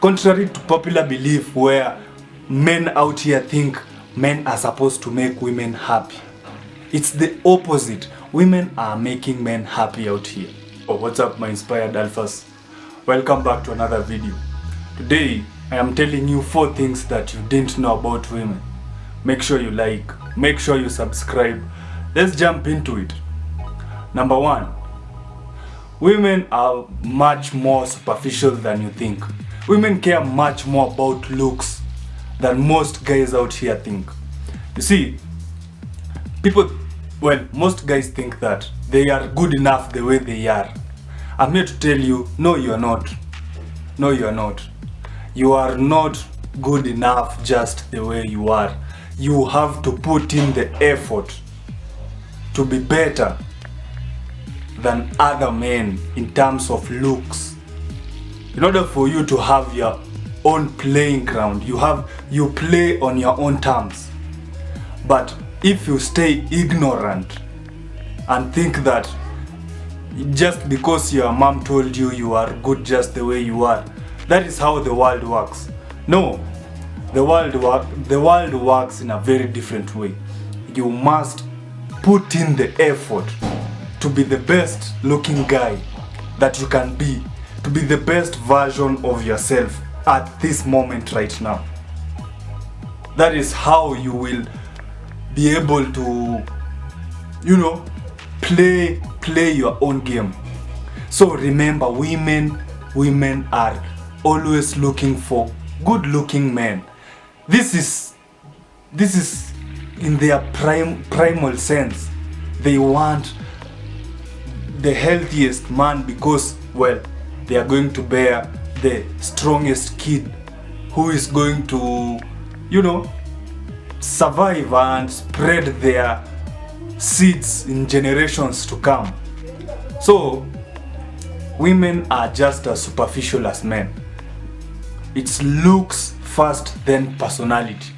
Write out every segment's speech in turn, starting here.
Contrary to popular belief where men out here think men are supposed to make women happy, it's the opposite. Women are making men happy out here. Oh, what's up, my inspired alphas? Welcome back to another video. Today, I am telling you 4 things that you didn't know about women. Make sure you like, make sure you subscribe. Let's jump into it. Number 1. Women are much more superficial than you think. Women care much more about looks than most guys out here think. You see, most guys think that they are good enough the way they are. I'm here to tell you, no, you are not. No, you are not. You are not good enough just the way you are. You have to put in the effort to be better than other men in terms of looks. In order for you to have your own playing ground, you play on your own terms. But if you stay ignorant and think that just because your mom told you you are good just the way you are, that is how the world works. No, the world works in a very different way. You must put in the effort to be the best looking guy that you can be, to be the best version of yourself at this moment right now. That is how you will be able to, play your own game. So remember, women are always looking for good looking men. This is in their primal sense. They want the healthiest man because, they are going to bear the strongest kid who is going to, survive and spread their seeds in generations to come. So, women are just as superficial as men. It's looks first, then personality.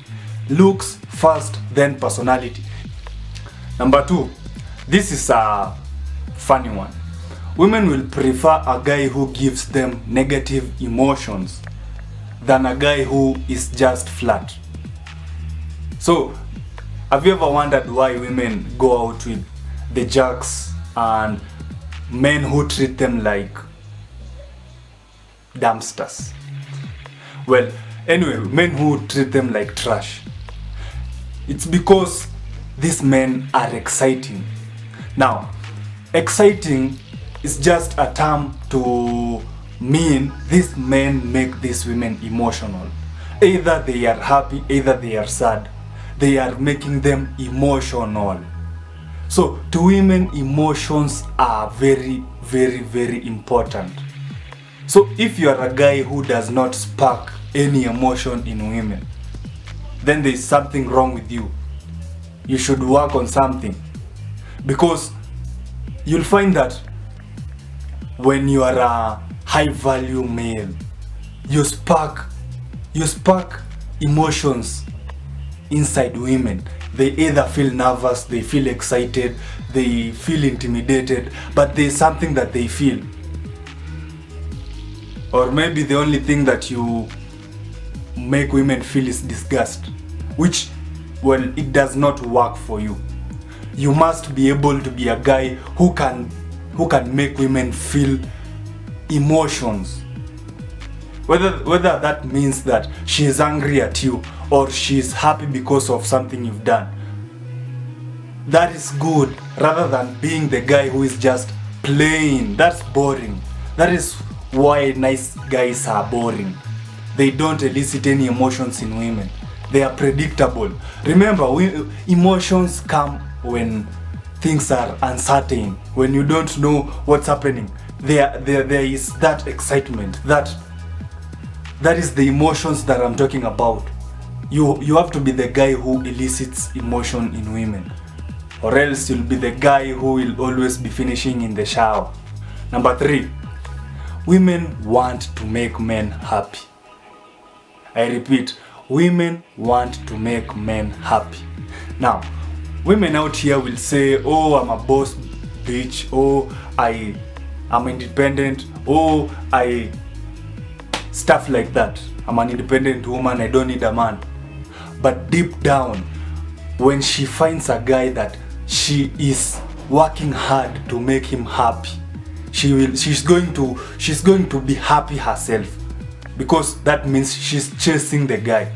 Looks first, then personality. Number 2, this is a funny one. Women will prefer a guy who gives them negative emotions than a guy who is just flat. So, have you ever wondered why women go out with the jacks and men who treat them like dumpsters? Well, anyway, men who treat them like trash. It's because these men are exciting. Now, exciting is just a term to mean these men make these women emotional. Either they are happy, either they are sad. They are making them emotional. So to women, emotions are very, very, very important. So if you are a guy who does not spark any emotion in women, then there is something wrong with you. You should work on something, because you'll find that when you are a high value male, you spark emotions inside women. They either feel nervous, they feel excited, they feel intimidated, but there's something that they feel. Or maybe the only thing that you make women feel is disgust, which, it does not work for you. You must be able to be a guy who can make women feel emotions. Whether that means that she is angry at you or she is happy because of something you've done. That is good, rather than being the guy who is just playing. That's boring. That is why nice guys are boring. They don't elicit any emotions in women. They are predictable. Remember, emotions come when things are uncertain, when you don't know what's happening. There is that excitement. That is the emotions that I'm talking about. You have to be the guy who elicits emotion in women, or else you'll be the guy who will always be finishing in the shower. Number 3, women want to make men happy. I repeat, women want to make men happy. Now, women out here will say, oh, I'm a boss bitch, oh, I'm independent, oh, I stuff like that. I'm an independent woman, I don't need a man. But deep down, when she finds a guy that she is working hard to make him happy, she's going to be happy herself, because that means she's chasing the guy.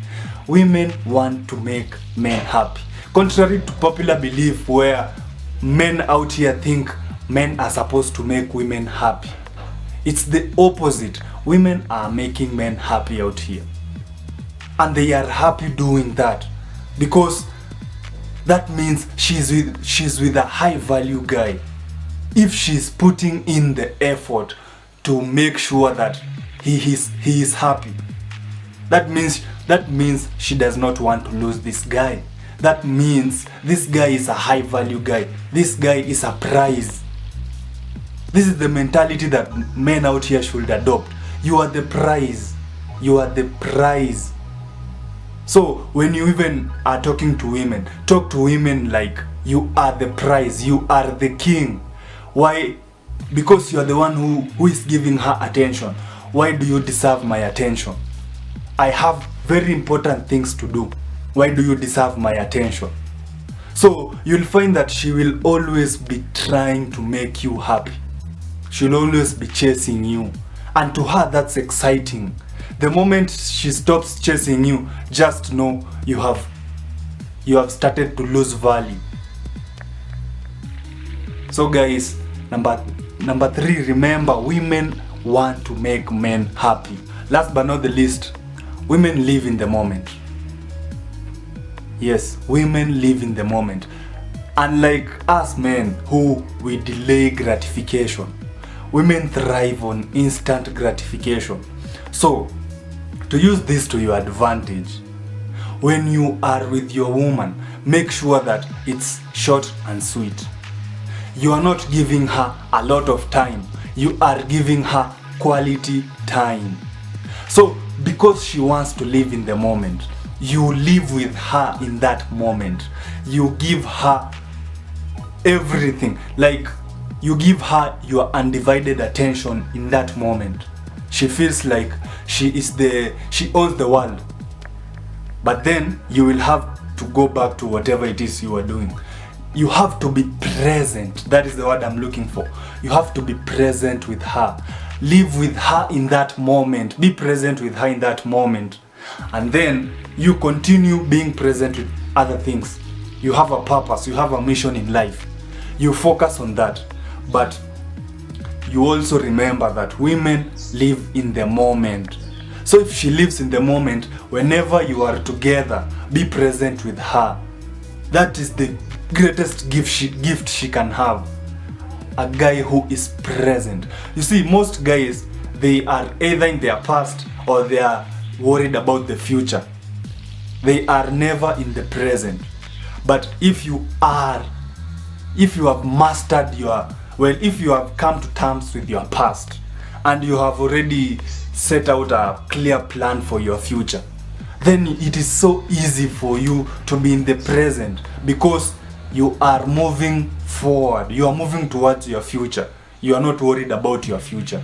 Women want to make men happy, contrary to popular belief where men out here think men are supposed to make women happy. It's the opposite. Women are making men happy out here, and they are happy doing that, because that means she's with a high value guy. If she's putting in the effort to make sure that he is happy, that means she does not want to lose this guy. That means this guy is a high value guy. This guy is a prize. This is the mentality that men out here should adopt. You are the prize. You are the prize. So when you even are talking to women, talk to women like you are the prize. You are the king. Why? Because you are the one who is giving her attention. Why do you deserve my attention? I have very important things to do. Why do you deserve my attention? So you'll find that she will always be trying to make you happy. She'll always be chasing you. And to her, that's exciting. The moment she stops chasing you, just know you have started to lose value. So guys, number 3, remember, women want to make men happy. Last but not the least, women live in the moment. Yes, women live in the moment. Unlike us men who we delay gratification, women thrive on instant gratification. So, to use this to your advantage, when you are with your woman, make sure that it's short and sweet. You are not giving her a lot of time. You are giving her quality time. So, because she wants to live in the moment, you live with her in that moment. You give her everything. Like, you give her your undivided attention in that moment. She feels like she owns the world. But then you will have to go back to whatever it is you are doing. You have to be present. That is the word I'm looking for. You have to be present with her. Live with her in that moment. Be present with her in that moment. And then you continue being present with other things. You have a purpose. You have a mission in life. You focus on that. But you also remember that women live in the moment. So if she lives in the moment, whenever you are together, be present with her. That is the greatest gift she can have. A guy who is present. You see, most guys, they are either in their past or they are worried about the future. They are never in the present. But if you have mastered if you have come to terms with your past and you have already set out a clear plan for your future, then it is so easy for you to be in the present, because you are moving forward. You are moving towards your future. You are not worried about your future.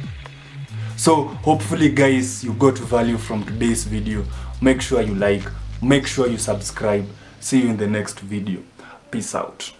So hopefully guys, you got value from today's video. Make sure you like, make sure you subscribe. See you in the next video. Peace out.